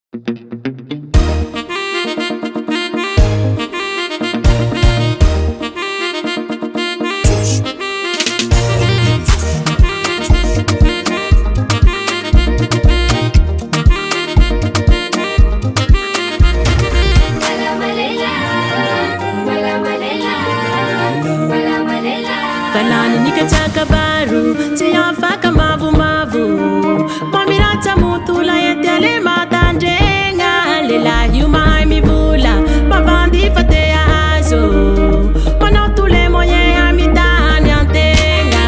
Falani nikataka baru tiyafaka mavu mamirata mutula yetele matanjenga lela yuma mivula mavandi fatea azo manotule moye amitani antenga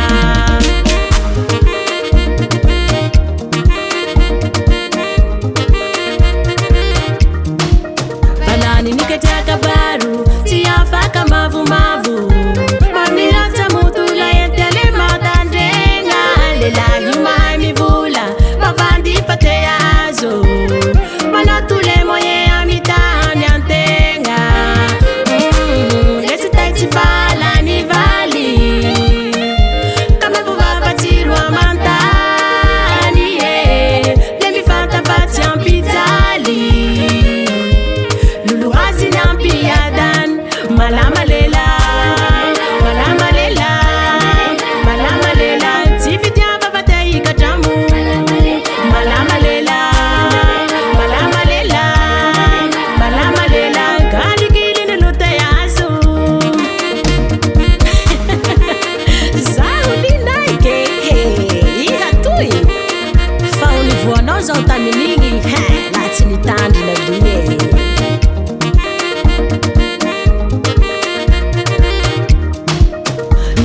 Falani nikataka baru tiyafaka mavu mamirata mutula yetele matanjenga lela yuma mivula mavandi fatea azo manotule moye amitani antenga lesi taiti fala ni vali kama vuva batirwa mantani lemi fata fati ampitali lulu hasi nampiadan malamalela Zota miningi lati ni tandi na dunia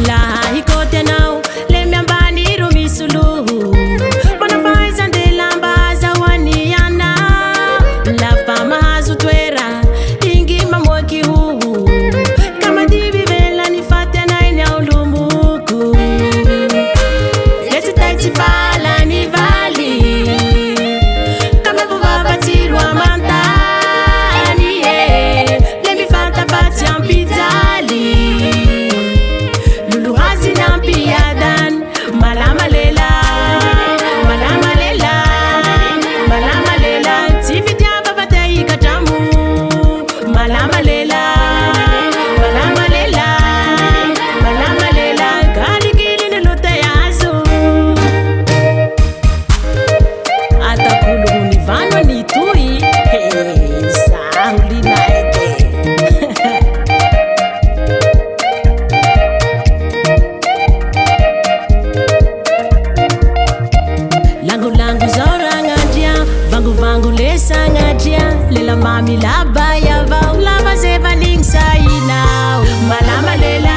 la hikote nao le miambani rumisuluhu mana faiza de lamba za waniana la fama hazutwera ingi mamweki huhu kama divi vela nifate na inya ulumuku leti taiti fala ni vali Langu zora ngadia vangu lesa ngadia lela mami la baya va ulama zeva ning saina malama lela